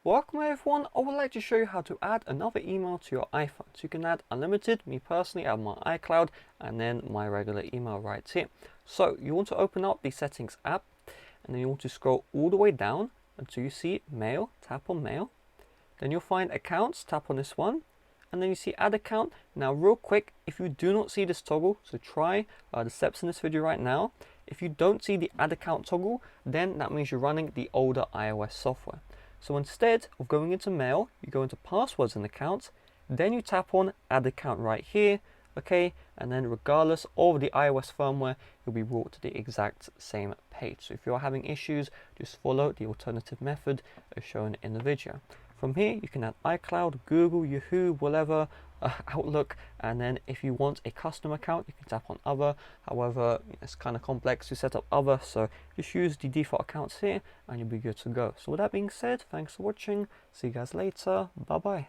Welcome everyone, I would like to show you how to add another email to your iPhone. So you can add unlimited, me personally add my iCloud and then my regular email right here. So you want to open up the settings app and then you want to scroll all the way down until you see mail, tap on mail. Then you'll find accounts, tap on this one. And then you see add account. Now real quick, if you do not see this toggle, so try the steps in this video right now. If you don't see the add account toggle, then that means you're running the older iOS software. So instead of going into mail, you go into passwords and accounts, then you tap on add account right here, okay, and then regardless of the iOS firmware, you'll be brought to the exact same page. So if you're having issues, just follow the alternative method as shown in the video. From here, you can add iCloud, Google, Yahoo, whatever, Outlook, and then if you want a custom account, you can tap on other. However, it's kind of complex to set up other, so just use the default accounts here and you'll be good to go. So with that being said, thanks for watching. See you guys later. Bye bye.